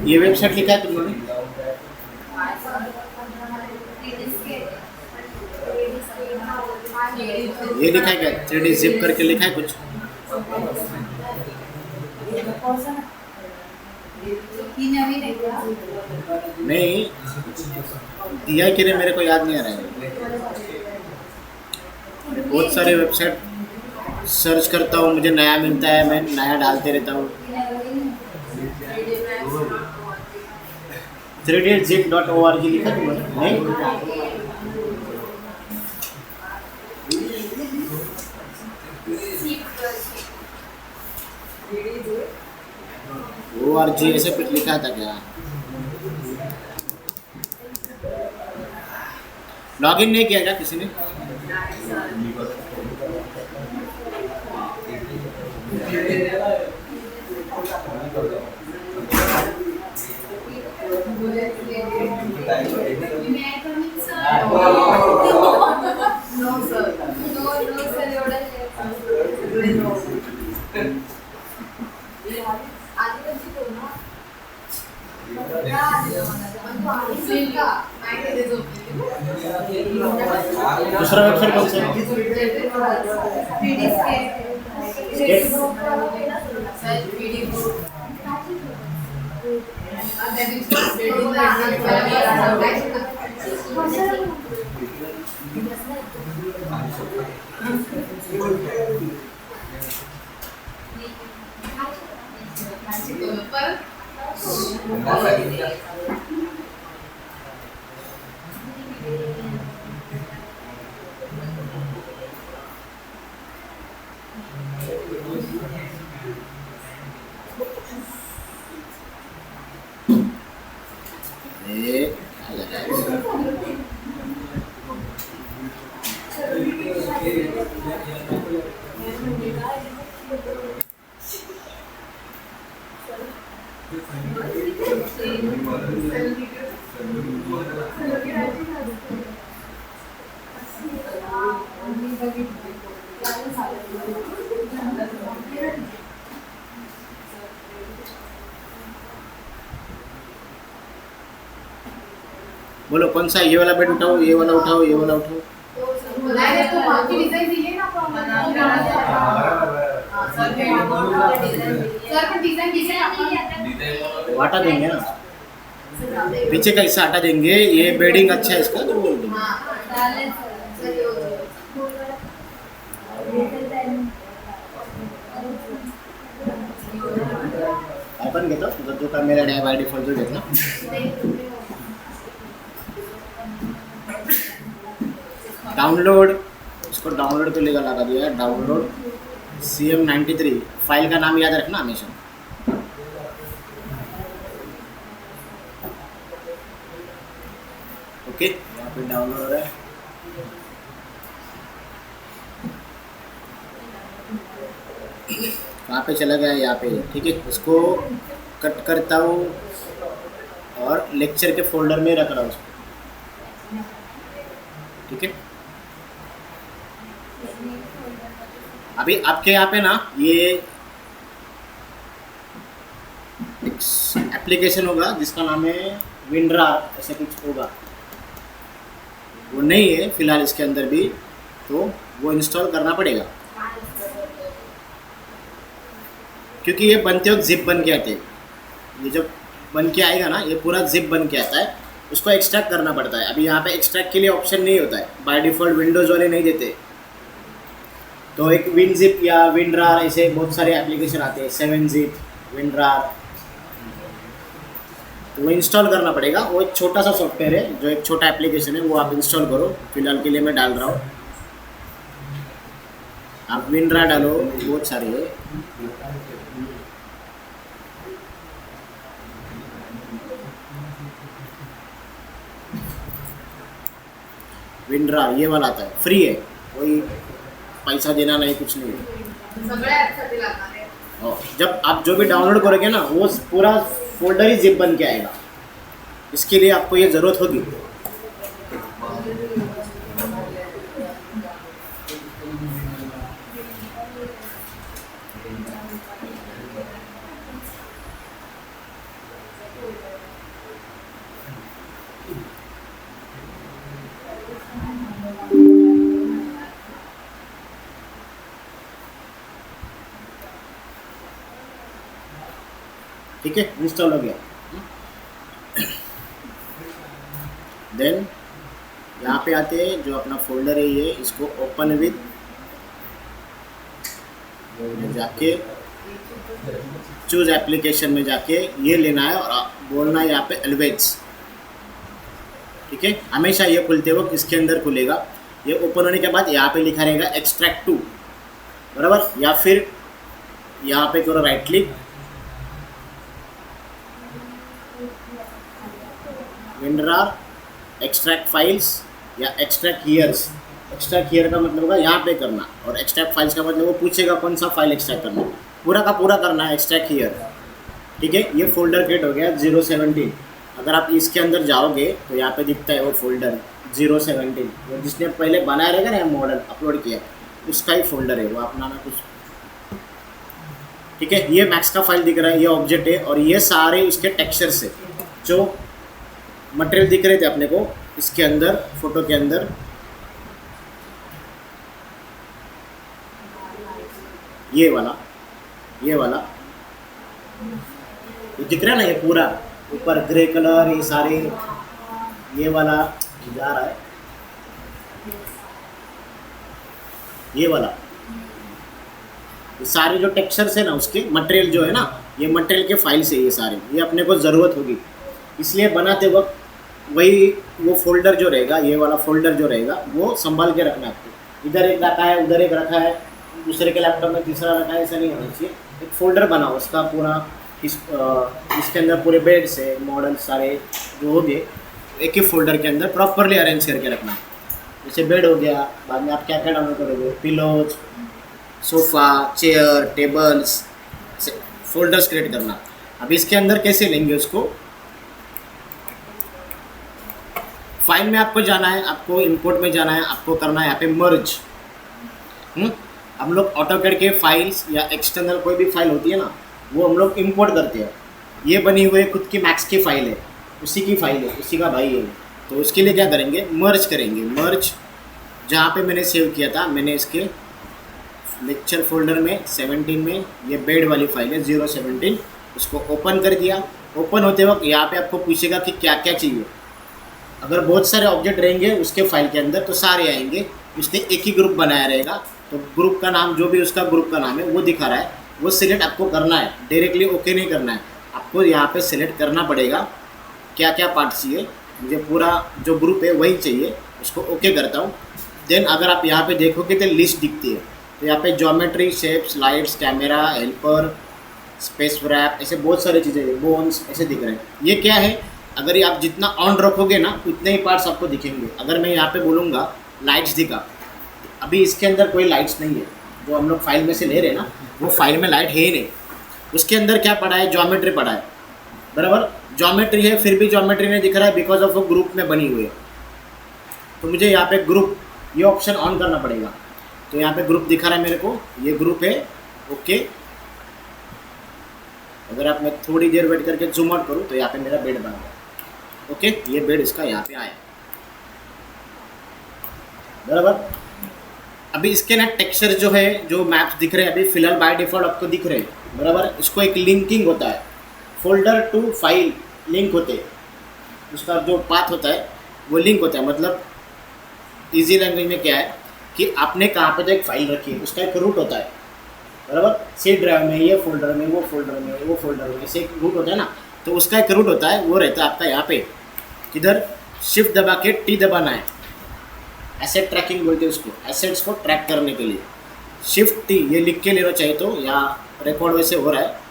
ये वेबसाइट लिखा है तुम लोगों ने? ये लिखा है क्या? 3D जिप करके लिखा है कुछ? नहीं दिया कि नहीं, मेरे को याद नहीं आ रहा है। बहुत सारे वेबसाइट सर्च करता हूँ, मुझे नया मिलता है, मैं नया डालते रहता हूँ। 3dzip.org लिखा तुमने? नहीं, ORG ऐसे कुछ लिखा था क्या? लॉगिन नहीं किया क्या किसी ने? No, sir. दूसरा वेबसाइट कौन सा है? ये आ जाएगा। बोलो कौन सा? ये वाला बेड उठाओ, ये वाला उठाओ, ये वाला उठाओ। हटा देंगे ना, पीछे का हिस्सा हटा देंगे। ये बेडिंग अच्छा है इसका तो बोल दो। अपन घेतो जो का मेरा डे बाय डिफॉल्ट जो घेतला डाउनलोड, इसको डाउनलोड के लिए लगा दिया है। डाउनलोड CM93, फाइल का नाम याद रखना हमेशा। ओके, यहाँ पे डाउनलोड हो रहा है। कहाँ पे चला गया? यहाँ पे, ठीक है। इसको कट करता हूँ और लेक्चर के फोल्डर में रख रहा हूँ उसको, ठीक है। अभी आपके यहाँ पे ना ये एप्लीकेशन होगा जिसका नाम है विंडरार, ऐसा कुछ होगा। वो नहीं है फिलहाल इसके अंदर भी, तो वो इंस्टॉल करना पड़ेगा क्योंकि ये बनते वक्त जिप बन के आते हैं। ये जब बन के आएगा ना, ये पूरा जिप बन के आता है, उसको एक्सट्रैक्ट करना पड़ता है। अभी यहाँ पे एक्सट्रैक्ट के लिए ऑप्शन नहीं होता है, बाय डिफ़ॉल्ट विंडोज़ वाले नहीं देते। तो एक विनजिप या विंडरार ऐसे बहुत सारे एप्लीकेशन आते हैं, 7zip, विंडरार, तो वो इंस्टॉल करना पड़ेगा। वो एक छोटा सा सॉफ्टवेयर है, जो एक छोटा एप्लीकेशन है, वो आप इंस्टॉल करो। फिलहाल के लिए मैं डाल रहा हूँ, आप विंडरार डालो, बहुत सारे है। विंडरार ये वाला आता है, फ्री है, कोई पैसा देना नहीं, कुछ नहीं है। और जब आप जो भी डाउनलोड करोगे ना, वो पूरा फोल्डर ही जिप बन के आएगा। इसके लिए आपको ये ज़रूरत होगी। ठीक है, इंस्टॉल हो गया। देन यहाँ पे आते हैं, जो अपना फोल्डर है ये, इसको ओपन विद जाके चूज एप्लीकेशन में जाके ये लेना है और बोलना है यहाँ पे एलवेज, ठीक है। हमेशा ये खुलते वक्त इसके अंदर खुलेगा। ये ओपन होने के बाद यहाँ पे लिखा रहेगा एक्सट्रैक्ट टू, बराबर। या फिर यहाँ पे करो राइट क्लिक, विंडरार एक्सट्रैक्ट फाइल्स या एक्सट्रैक्ट हियर्स। एक्सट्रैक्ट हियर का मतलब होगा यहाँ पे करना, और एक्सट्रैक्ट फाइल्स का मतलब वो पूछेगा कौन सा फाइल एक्सट्रैक्ट करना, पूरा का पूरा करना है एक्सट्रैक्ट हियर, ठीक है। ये फोल्डर क्रिएट हो गया 017। अगर आप इसके अंदर जाओगे तो यहाँ पे दिखता है वो फोल्डर 017, वो जिसने पहले बनाया रहेगा ना मॉडल अपलोड किया, उसका ही फोल्डर है वो, अपना ना कुछ, ठीक है। ये मैक्स का फाइल दिख रहा है, ये ऑब्जेक्ट है, और ये सारे उसके टेक्सचर्स है जो मटेरियल दिख रहे थे अपने को इसके अंदर, फोटो के अंदर, ये वाला, ये वाला, ये दिख रहा है ना, ये पूरा ऊपर ग्रे कलर, ये सारे, ये वाला जा रहा है, ये वाला, ये सारे जो टेक्सचर्स है ना उसके, मटेरियल जो है ना, ये मटेरियल के फाइल्स है ये सारे, ये अपने को ज़रूरत होगी, इसलिए बनाते वक्त वही वो फोल्डर जो रहेगा, ये वाला फोल्डर जो रहेगा वो संभाल के रखना है आपको। इधर एक रखा है, उधर एक रखा है, दूसरे के लैपटॉप में तीसरा रखा है, ऐसा नहीं होना चाहिए। एक फोल्डर बनाओ उसका पूरा, इसके अंदर पूरे बेड्स है, मॉडल सारे जो हो गए एक ही फोल्डर के अंदर प्रॉपरली अरेंज करके रखना। जैसे बेड हो गया, बाद में आप क्या क्या डाउनलोड करोगे, pillows, sofa, chair, tables, folders create करना। अब इसके अंदर कैसे लेंगे उसको, फाइल में आपको जाना है, आपको इंपोर्ट में जाना है, आपको करना है यहाँ पे मर्ज। हम लोग ऑटोकैड के फाइल्स या एक्सटर्नल कोई भी फाइल होती है ना, वो हम लोग इंपोर्ट करते हैं। ये बनी हुई खुद की मैक्स की फाइल है, उसी की फाइल है, उसी का भाई है। तो उसके लिए क्या करेंगे, मर्ज करेंगे। मर्ज जहाँ पे मैंने सेव किया था, मैंने इसके लेक्चर फोल्डर में 17 में ये बेड वाली फाइल है 017, उसको ओपन कर दिया। ओपन होते वक्त यहाँ पे आपको पूछेगा कि क्या क्या चाहिए। अगर बहुत सारे ऑब्जेक्ट रहेंगे उसके फाइल के अंदर तो सारे आएंगे, उसने एक ही ग्रुप बनाया रहेगा। तो ग्रुप का नाम जो भी उसका ग्रुप का नाम है वो दिखा रहा है, वो सिलेक्ट आपको करना है, डायरेक्टली ओके नहीं करना है। आपको यहाँ पे सिलेक्ट करना पड़ेगा क्या क्या पार्ट चाहिए। मुझे पूरा जो ग्रुप है वही चाहिए, उसको ओके करता हूँ। देन अगर आप यहाँ पे देखोगे तो लिस्ट दिखती है, तो यहाँ पे geometry, shapes, lights, camera, helper, space warp, ऐसे बहुत सारी चीज़ें, बोन्स ऐसे दिख रहे हैं। ये क्या है, अगर ये आप जितना ऑन रखोगे ना उतने ही पार्ट्स आपको दिखेंगे। अगर मैं यहाँ पे बोलूँगा लाइट्स दिखा, अभी इसके अंदर कोई लाइट्स नहीं है, जो हम लोग फाइल में से ले रहे हैं ना, वो फाइल में लाइट है ही नहीं। उसके अंदर क्या पड़ा है, ज्योमेट्री पड़ा है, बराबर ज्योमेट्री है, फिर भी ज्योमेट्री नहीं दिख रहा है बिकॉज ऑफ वो ग्रुप में बनी हुई है। तो मुझे यहाँ पे ग्रुप, ये ऑप्शन ऑन करना पड़ेगा। तो यहाँ पे ग्रुप दिखा रहा है मेरे को, ये ग्रुप है, ओके। अगर आप मैं थोड़ी देर वेट करके जूम आउट करूँ तो यहाँ पे मेरा बेड बना हुआ है, ओके। ये बेड इसका यहाँ पे आया, बराबर। अभी इसके ना टेक्सचर जो है, जो मैप्स दिख रहे हैं अभी फिलहाल बाय डिफॉल्ट आपको दिख रहे हैं, बराबर। इसको एक लिंकिंग होता है, फोल्डर टू फाइल लिंक होते हैं, उसका जो पाथ होता है वो लिंक होता है। मतलब इजी लैंग्वेज में क्या है कि आपने कहाँ पे तो एक फाइल रखी है, उसका एक रूट होता है, बराबर। सी ड्राइव में, ये फोल्डर में, वो फोल्डर में, वो फोल्डर में, ऐसे एक रूट होता है ना। तो उसका एक रूट होता है, वो रहता है आपका यहाँ पे, इधर शिफ्ट दबा के टी दबाना है, एसेट ट्रैकिंग बोलते हैं उसको, एसेट्स को ट्रैक करने के लिए शिफ्ट टी, ये लिख के लेना चाहिए। तो या रिकॉर्ड वैसे हो रहा है,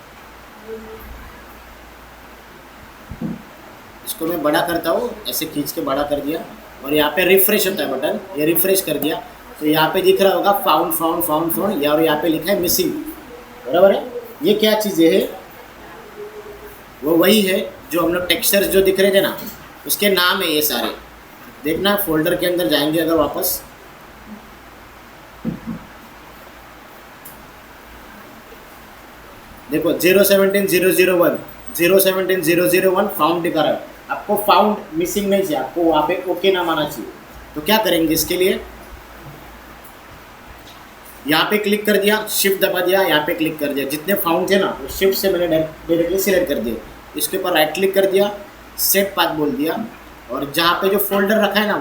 इसको मैं बड़ा करता हूँ, ऐसे खींच के बड़ा कर दिया, और यहाँ पे रिफ्रेश होता है बटन, ये रिफ्रेश कर दिया तो यहाँ पे दिख रहा होगा फाउंड फाउंड फाउंड फाउंड, और यहाँ पे लिखा है मिसिंग, बराबर है। ये क्या चीज़ें है, वो वही है जो हम लोग टेक्सचर्स जो दिख रहे थे ना, उसके नाम है ये सारे। देखना फोल्डर के अंदर जाएंगे अगर वापस, देखो 017 001 017 001 फाउंड दिखा रहा है। आपको फाउंड मिसिंग नहीं चाहिए, आपको वहाँ पे ओके नाम आना चाहिए। तो क्या करेंगे इसके लिए, यहाँ पे क्लिक कर दिया, शिफ्ट दबा दिया, यहाँ पे क्लिक कर दिया, जितने फाउंड थे ना वो शिफ्ट से मैंने डायरेक्टली सिलेक्ट कर दिया। इसके ऊपर राइट क्लिक कर दिया, सेट पाथ बोल दिया, और जहाँ पे जो फोल्डर रखा है ना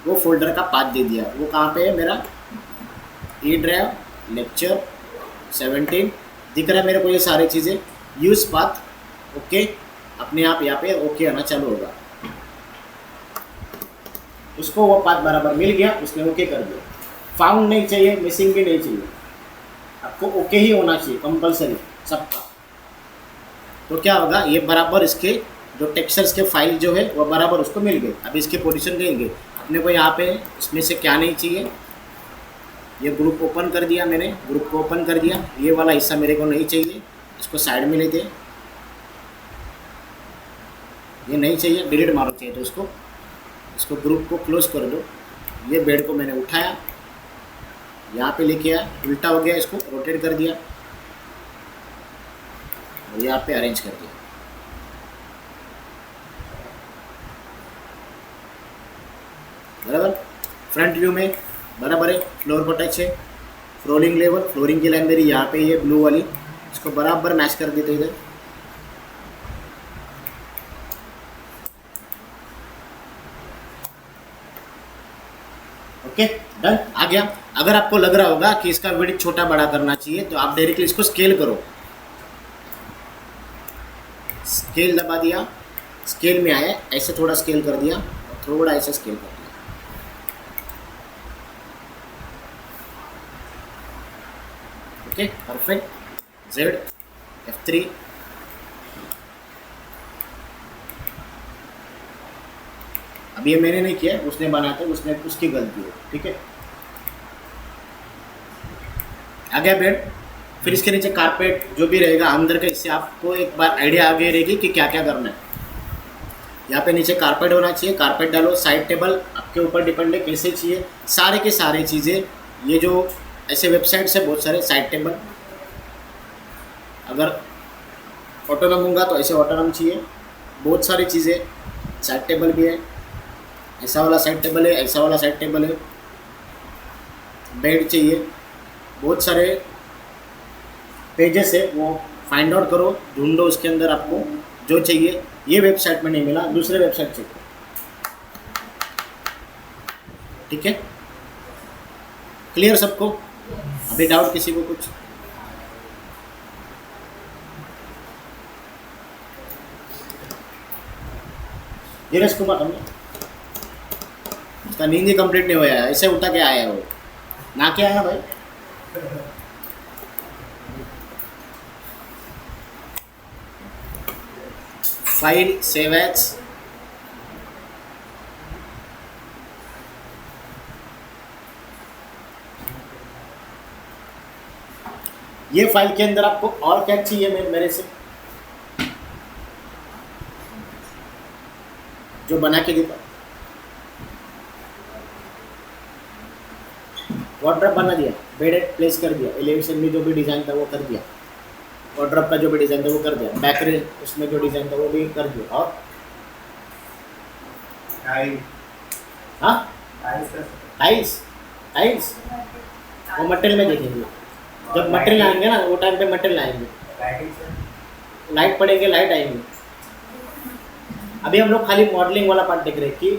वो फोल्डर का पाथ दे दिया। वो कहाँ पे है मेरा, ई ड्राइव लेक्चर 17 दिख रहा है मेरे को, ये सारी चीज़ें। यूज़ पाथ, ओके, अपने आप यहाँ पे ओके आना चालू होगा। उसको वो पाथ बराबर मिल गया, उसने ओके कर दिया। फाउंड नहीं चाहिए, मिसिंग भी नहीं चाहिए, आपको ओके ही होना चाहिए कंपलसरी सबका। तो क्या होगा, ये बराबर इसके जो टेक्सचर्स के फाइल जो है वो बराबर उसको मिल गए। अब इसके पोजीशन देंगे अपने को, यहाँ पे इसमें से क्या नहीं चाहिए, ये ग्रुप ओपन कर दिया मैंने, ग्रुप को ओपन कर दिया। ये वाला हिस्सा मेरे को नहीं चाहिए, इसको साइड में लेते, ये नहीं चाहिए, डिलीट मारो चाहिए तो इसको ग्रुप को क्लोज कर दो। ये बेड को मैंने उठाया, यहाँ पे लेके आया, उल्टा हो गया, इसको रोटेट कर दिया और यहाँ पे अरेंज कर दिया, बराबर। फ्रंट व्यू में बराबर है, फ्लोर को टच है, फ्लोरिंग लेवल, फ्लोरिंग की लाइन मेरी यहाँ पे ये ब्लू वाली, इसको बराबर मैच कर देते इधर। ओके डन, आ गया। अगर आपको लग रहा होगा कि इसका विड्थ छोटा बड़ा करना चाहिए तो आप डायरेक्टली इसको स्केल करो, स्केल दबा दिया, स्केल में आया, ऐसे थोड़ा स्केल कर दिया और थोड़ा ऐसे स्केल कर दिया। Okay perfect. जेड F3, अब ये मैंने नहीं किया, उसने बनाया था, उसने उसकी गलती है, ठीक है। आ गया बेड, फिर इसके नीचे कारपेट जो भी रहेगा अंदर का, इससे आपको एक बार आइडिया आ गई रहेगी कि क्या क्या करना है। यहाँ पे नीचे कारपेट होना चाहिए, कारपेट डालो। साइड टेबल आपके ऊपर डिपेंड है कैसे चाहिए, सारे के सारे चीज़ें, ये जो ऐसे वेबसाइट्स है बहुत सारे साइड टेबल, अगर ऑटोनम होगा तो ऐसे ऑटोनम चाहिए, बहुत सारी चीज़ें। साइड टेबल भी है, ऐसा वाला साइड टेबल है, ऐसा वाला साइड टेबल है। बेड चाहिए, बहुत सारे पेजेस है, वो फाइंड आउट करो, ढूंढो उसके अंदर आपको जो चाहिए। ये वेबसाइट में नहीं मिला, दूसरे वेबसाइट चेक करो, ठीक है। क्लियर सबको? अभी डाउट किसी को कुछ? धीरज कुमार, हमने उसका नींद ही कंप्लीट नहीं हुआ है, ऐसे उठा के आया है वो, ना क्या आया भाई। फाइल सेव एज, ये फाइल के अंदर आपको और क्या चाहिए मेरे से, जो बना के देता। वार्डरोब बना दिया, बेड प्लेस कर दिया, एलिवेशन में जो भी डिज़ाइन था वो कर दिया, वार्डरोब का जो भी डिज़ाइन था वो कर दिया, बैकरे उसमें जो डिज़ाइन था वो भी कर दिया। और हाँ टाइल्स, टाइल्स वो मटेरियल में देखेंगे, जब मटेरियल आएंगे ना वो टाइम पे मटेरियल आएंगे, लाइट पड़ेंगे, लाइट आएंगे। अभी हम लोग खाली मॉडलिंग वाला पार्ट देख रहे हैं कि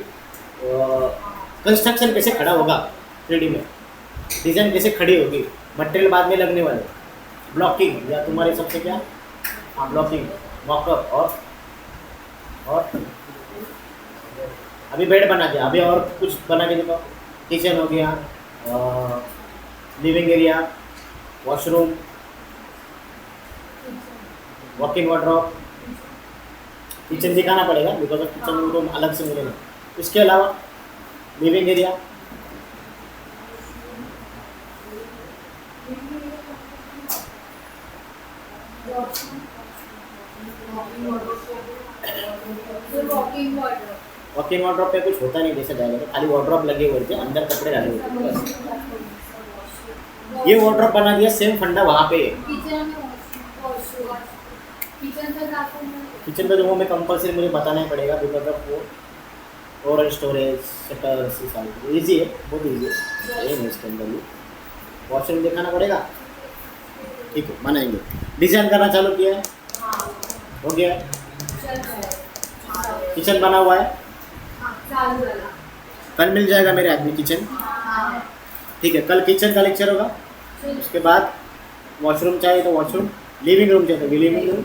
कंस्ट्रक्शन कैसे खड़ा होगा 3D में, डिज़ाइन कैसे खड़ी होगी, मटेरियल बाद में लगने वाले, ब्लॉकिंग या तुम्हारे सबसे क्या, हाँ ब्लॉकिंग, मॉकअप। और अभी बेड बना दिया, अभी और कुछ बना के देखो। किचन हो गया, living area, washroom, walk in wardrobe. Kitchen दिखाना पड़ेगा बिकॉज ऑफ किचन रूम अलग से मिलेगा। इसके अलावा living area, walk in wardrobe पे कुछ होता नहीं जैसे जाएगा, तो खाली वार्डरोब लगे हुए थे, अंदर कपड़े डाले हुए थे बस। ये वार्डरोब बना दिया, सेम फंडा वहाँ पे। किचन का जो में कंपल्सरी मुझे बताना ही पड़ेगा बिकॉज ऑफ वो ओरल स्टोरेज शटर्स सारी ईजी है, बहुत ईजी है, नहीं इसके अंदर भी। वॉशरूम दिखाना पड़ेगा, ठीक है बनाएंगे। डिज़ाइन करना चालू किया है, हो गया है, किचन बना हुआ है, कल मिल जाएगा मेरे आदमी किचन, ठीक है। कल किचन का लेक्चर होगा, उसके बाद वॉशरूम चाहिए तो वॉशरूम, लिविंग रूम चाहिए तो लिविंग रूम।